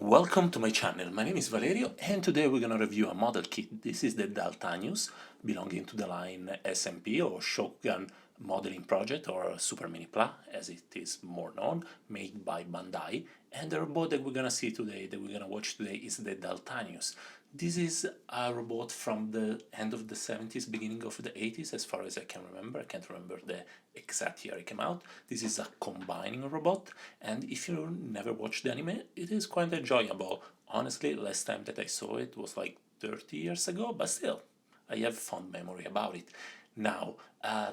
Welcome to my channel. My name is Valerio and today we're gonna review a model kit. This is the Daltanius, belonging to the line SMP or Shotgun Modeling Project, or Super Mini Pla as it is more known, made by Bandai. And the robot that we're gonna see today, that we're gonna watch today, is the Daltanius. This is a robot from the end of the 70s, beginning of the 80s, as far as I can remember. I can't remember the exact year it came out. This is a combining robot, and if you never watched the anime, it is quite enjoyable. Honestly, last time that I saw it was like 30 years ago, but still, I have fond memory about it. Now,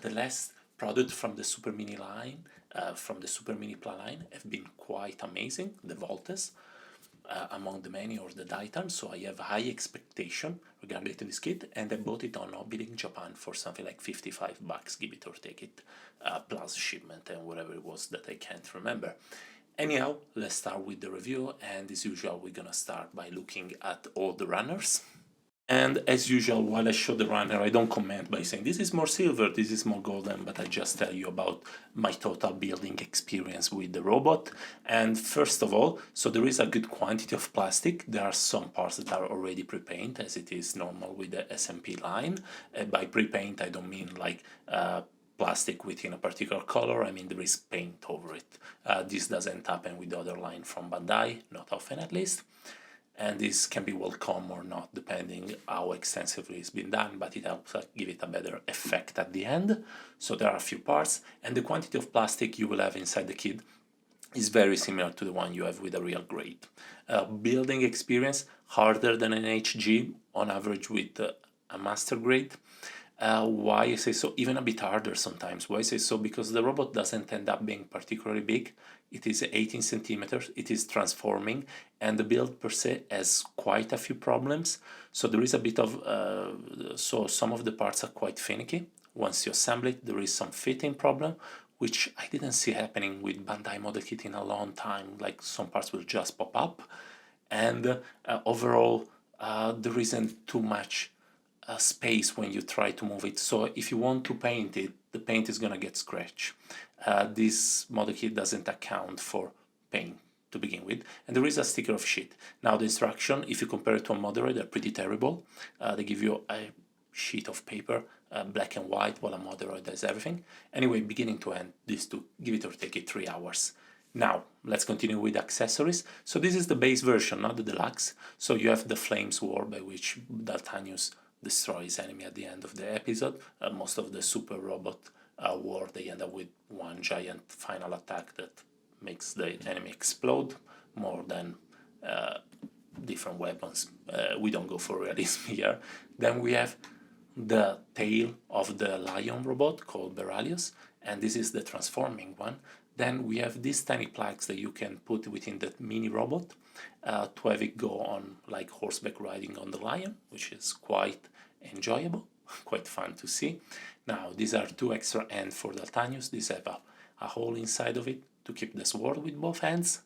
the last product from the Super Mini line, from the Super Mini Pla line, have been quite amazing. The Voltes, among the many, or the Daitan, so I have high expectation regarding this kit, and I bought it on Hobby in Japan for something like $55, give it or take it, plus shipment and whatever it was that I can't remember. Anyhow, let's start with the review, and as usual we're gonna start by looking at all the runners. And as usual, while I show the runner, I don't comment by saying this is more silver, this is more golden, but I just tell you about my total building experience with the robot. And first of all, so there is a good quantity of plastic. There are some parts that are already pre-paint, as it is normal with the SMP line. By pre-paint, I don't mean like plastic within a particular color. I mean there is paint over it. This doesn't happen with the other line from Bandai, not often at least. And this can be welcome or not, depending how extensively it's been done, but it helps give it a better effect at the end. So there are a few parts, and the quantity of plastic you will have inside the kit is very similar to the one you have with a real grade. Building experience, harder than an HG, on average with a master grade. Why I say so? Even a bit harder sometimes. Why I say so? Because the robot doesn't end up being particularly big. It is 18 centimeters, it is transforming, and the build per se has quite a few problems. So there is a bit of, so some of the parts are quite finicky. Once you assemble it, there is some fitting problem, which I didn't see happening with Bandai model kit in a long time. Like some parts will just pop up, and overall there isn't too much space when you try to move it. So if you want to paint it, the paint is gonna get scratched. This model kit doesn't account for paint to begin with, and there is a sticker of shit. Now the instruction, if you compare it to a Modere, they're pretty terrible. They give you a sheet of paper, black and white, while a Modere does everything. Anyway, beginning to end, this took, give it or take it, 3 hours. Now, let's continue with accessories. So this is the base version, not the deluxe. So you have the flame sword, by which Daltanius destroys enemy at the end of the episode. Most of the super robot war, they end up with one giant final attack that makes the enemy explode more than different weapons. We don't go for realism here. Then we have the tail of the lion robot called Beralius, and this is the transforming one. Then we have these tiny plugs that you can put within the mini robot to have it go on like horseback riding on the lion, which is quite enjoyable, quite fun to see. Now these are 2 extra ends for Daltanius. These have a hole inside of it to keep the sword with both hands.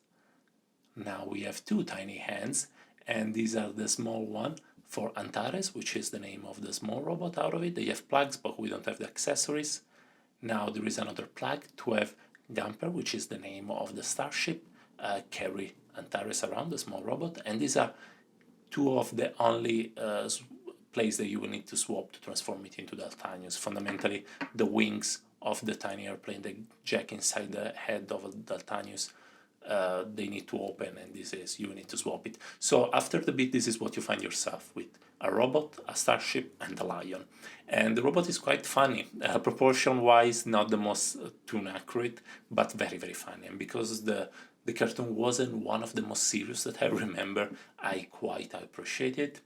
Now we have 2 tiny hands, and these are the small one for Antares, which is the name of the small robot out of it. They have plugs, but we don't have the accessories. Now there is another plug to have Gamper, which is the name of the starship, carry Antares around, the small robot. And these are 2 of the only place that you will need to swap to transform it into Daltanius. Fundamentally, the wings of the tiny airplane that jack inside the head of Daltanius, they need to open, and this is, you need to swap it. So after the bit, this is what you find yourself with: a robot, a starship, and a lion. And the robot is quite funny, proportion wise not the most tune accurate, but very very funny. And because the cartoon wasn't one of the most serious that I remember, I quite appreciate it.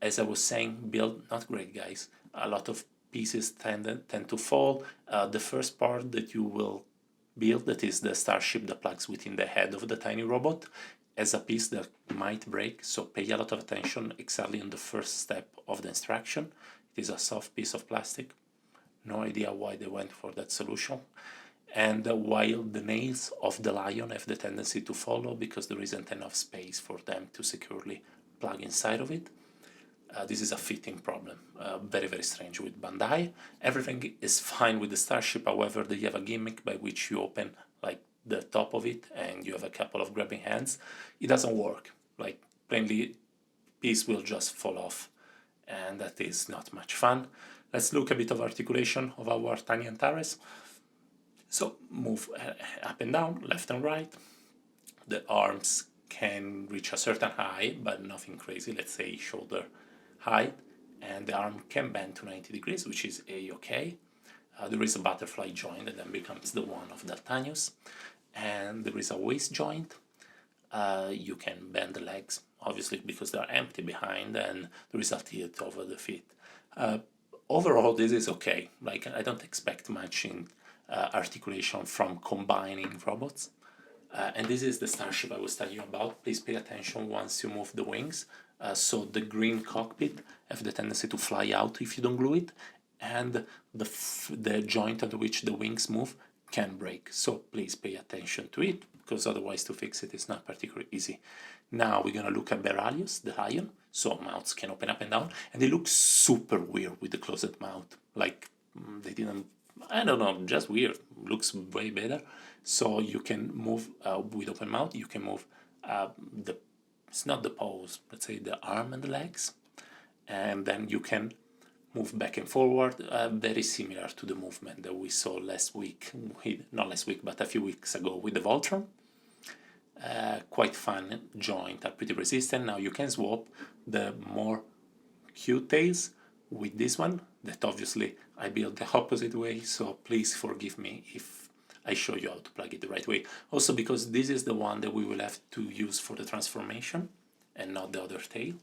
As I was saying, build not great, guys. A lot of pieces tend to fall. The first part that you will build, that is the starship that plugs within the head of the tiny robot, as a piece that might break, so pay a lot of attention exactly on the first step of the instruction. It is a soft piece of plastic. No idea why they went for that solution. And while the nails of the lion have the tendency to follow because there isn't enough space for them to securely plug inside of it. This is a fitting problem, very very strange with Bandai. Everything is fine with the starship, however they have a gimmick by which you open like the top of it and you have a couple of grabbing hands, it doesn't work. Like, plainly, piece will just fall off, and that is not much fun. Let's look a bit of articulation of our tiny Antares. So move up and down, left and right. The arms can reach a certain height, but nothing crazy, let's say shoulder height, and the arm can bend to 90 degrees, which is a-okay. There is a butterfly joint that then becomes the one of Daltanius, and there is a waist joint. You can bend the legs, obviously, because they're empty behind, and there is a tilt over the feet. Overall, this is okay. Like, I don't expect much in articulation from combining robots. And this is the starship I was telling you about. Please pay attention once you move the wings. So the green cockpit have the tendency to fly out if you don't glue it, and the joint at which the wings move can break. So please pay attention to it, because otherwise to fix it is not particularly easy. Now we're gonna look at Beralius, the lion. So mouths can open up and down, and they look super weird with the closed mouth. Like, they didn't, I don't know, just weird. Looks way better. So you can move with open mouth. You can move it's not the paws, let's say the arm and the legs, and then you can move back and forward, very similar to the movement that we saw last week, not last week, but a few weeks ago with the Voltron. Quite fun joint, are pretty resistant. Now you can swap the more cute tails with this one, that obviously I built the opposite way, so please forgive me if I show you how to plug it the right way. Also because this is the one that we will have to use for the transformation and not the other tail.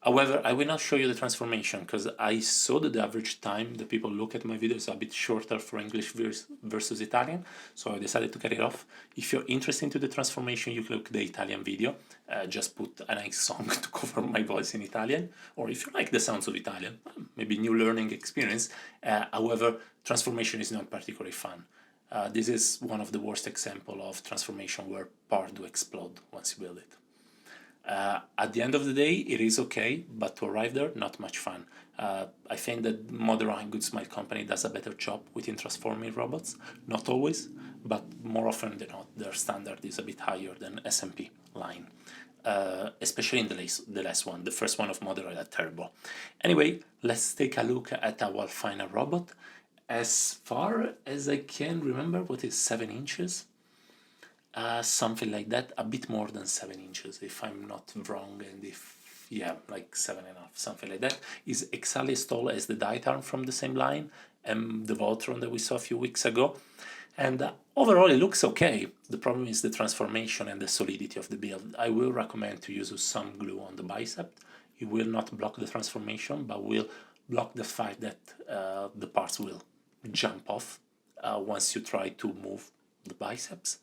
However, I will not show you the transformation because I saw that the average time that people look at my videos is a bit shorter for English versus Italian, so I decided to cut it off. If you're interested in the transformation, you can look at the Italian video. Just put a nice song to cover my voice in Italian, or if you like the sounds of Italian, maybe new learning experience. However, transformation is not particularly fun. This is one of the worst examples of transformation where parts do explode once you build it. At the end of the day, it is okay, but to arrive there, not much fun. I think that Modern Good Smile Company does a better job within transforming robots. Not always, but more often than not, their standard is a bit higher than SMP line. Especially in the last one. The first one of Modern are terrible. Anyway, let's take a look at our final robot. As far as I can remember, what is 7 inches? Something like that, a bit more than 7 inches, if I'm not wrong, and if, yeah, like 7.5, something like that. Is exactly as tall as the Ditarm from the same line, and the Voltron that we saw a few weeks ago. And overall, it looks okay. The problem is the transformation and the solidity of the build. I will recommend to use some glue on the bicep. It will not block the transformation, but will block the fact that the parts will jump off once you try to move the biceps.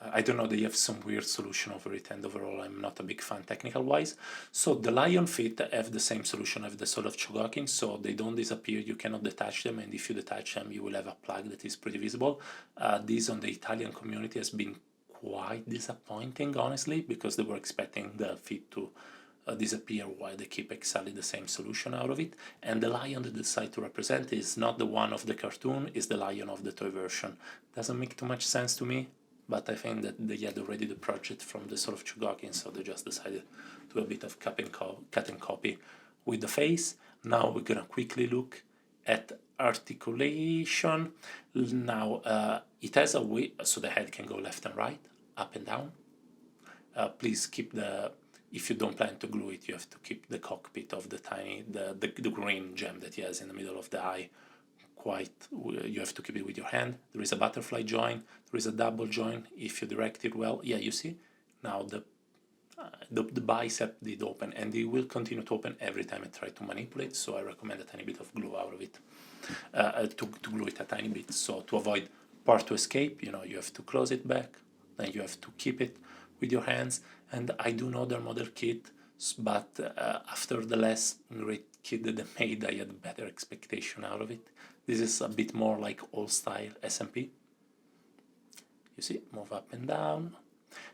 I don't know, they have some weird solution over it, and overall I'm not a big fan technical wise. So the lion feet have the same solution as the Soul of Chogokin, so they don't disappear, you cannot detach them, and if you detach them you will have a plug that is pretty visible. This on the Italian community has been quite disappointing, honestly, because they were expecting the feet to disappear while they keep exactly the same solution out of it. And the lion that they decide to represent is not the one of the cartoon, is the lion of the toy version. Doesn't make too much sense to me, but I think that they had already the project from the Soul of Chogokin, so they just decided to do a bit of cut and copy with the face. Now we're gonna quickly look at articulation. Now it has a way, so the head can go left and right, up and down. Please keep if you don't plan to glue it, you have to keep the cockpit of the tiny, the green gem that he has in the middle of the eye. You have to keep it with your hand. There is a butterfly joint, there is a double joint. If you direct it well, yeah, you see now the bicep did open, and it will continue to open every time I try to manipulate, so I recommend a tiny bit of glue out of it, to glue it a tiny bit. So to avoid part to escape, you have to close it back, then you have to keep it with your hands. And I do know their model kit, but after the last great kit that they made, I had better expectation out of it. This is a bit more like old style SMP. You see, move up and down.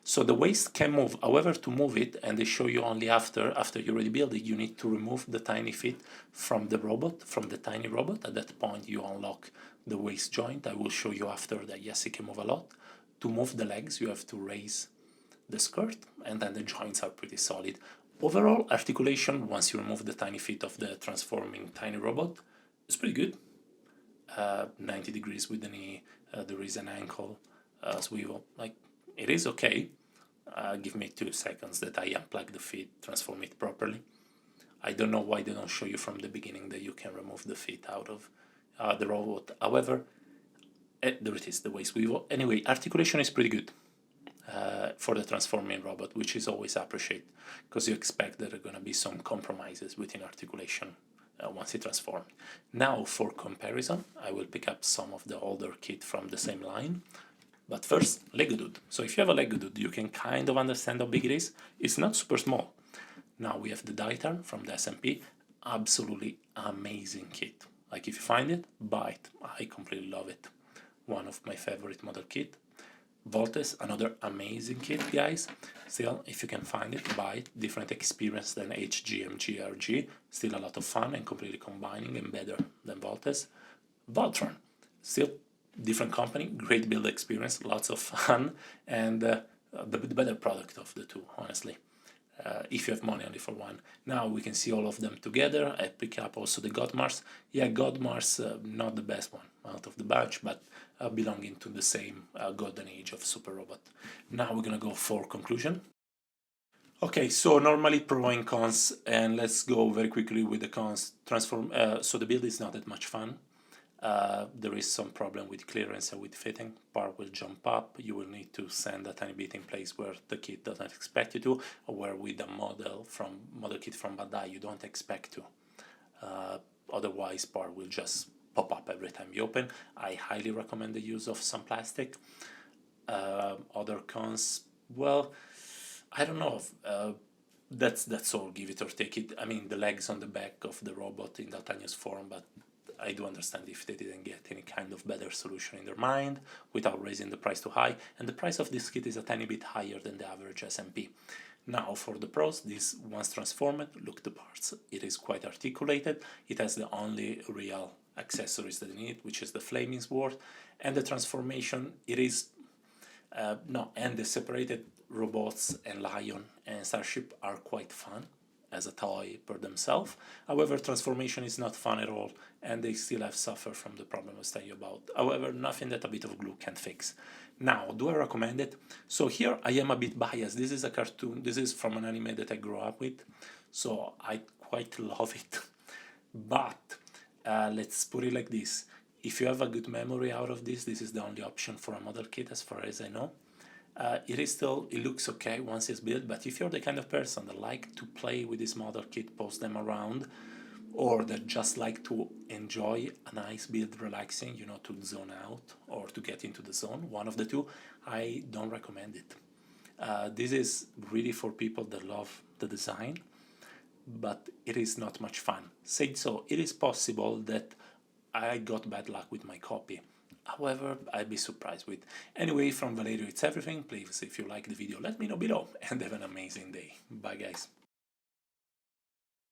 So the waist can move. However, to move it, and they show you only after you already build it, you need to remove the tiny feet from the robot, from the tiny robot. At that point, you unlock the waist joint. I will show you after that, yes, it can move a lot. To move the legs, you have to raise the skirt, and then the joints are pretty solid. Overall articulation, once you remove the tiny feet of the transforming tiny robot, is pretty good. 90 degrees with the knee, there is an ankle swivel, like it is okay. Give me 2 seconds that I unplug the feet, transform it properly. I don't know why they don't show you from the beginning that you can remove the feet out of the robot. However, there it is, the waist swivel. Anyway, articulation is pretty good for the transforming robot, which is always appreciated, because you expect that there are going to be some compromises within articulation once it transforms. Now for comparison, I will pick up some of the older kit from the same line. But first, Lego Dude. So if you have a Lego Dude, you can kind of understand how big it is. It's not super small. Now we have the Ditar from the SMP. Absolutely amazing kit. Like if you find it, buy it. I completely love it. One of my favorite model kit. Voltes, another amazing kit, guys. Still, if you can find it, buy it. Different experience than HGMG. Still a lot of fun and completely combining and better than Voltes. Voltron, still different company, great build experience, lots of fun, and the better product of the two, honestly. If you have money only for one. Now we can see all of them together. I pick up also the Godmars. Yeah, Godmars, not the best one out of the bunch, but belonging to the same golden age of Super Robot. Now we're gonna go for conclusion. Okay, so normally pro and cons, and let's go very quickly with the cons. So the build is not that much fun. There is some problem with clearance and with fitting. Part will jump up, you will need to send a tiny bit in place where the kit doesn't expect you to, or where with a model kit from Bandai you don't expect to. Otherwise part will just pop up every time you open. I highly recommend the use of some plastic. Other cons, well, I don't know. That's all, give it or take it. I mean, the legs on the back of the robot in Daltanius form, but I do understand if they didn't get any kind of better solution in their mind without raising the price too high, and the price of this kit is a tiny bit higher than the average SMP. Now for the pros, this once transformed, look the parts. It is quite articulated, it has the only real accessories that you need, which is the flaming sword, and the transformation, it is and the separated robots and Lion and Starship are quite fun as a toy per themselves. However, transformation is not fun at all, and they still have suffered from the problem I was telling you about. However, nothing that a bit of glue can fix. Now, do I recommend it? So here I am a bit biased. This is a cartoon. This is from an anime that I grew up with, so I quite love it. But let's put it like this. If you have a good memory out of this, this is the only option for a model kit as far as I know. It looks okay once it's built, but if you're the kind of person that like to play with this model kit, post them around, or that just like to enjoy a nice build relaxing, you know, to zone out or to get into the zone, one of the two, I don't recommend it. This is really for people that love the design, but it is not much fun. Said so, it is possible that I got bad luck with my copy. However, I'd be surprised with. Anyway, from Valerio, it's everything. Please, if you like the video, let me know below, and have an amazing day. Bye, guys.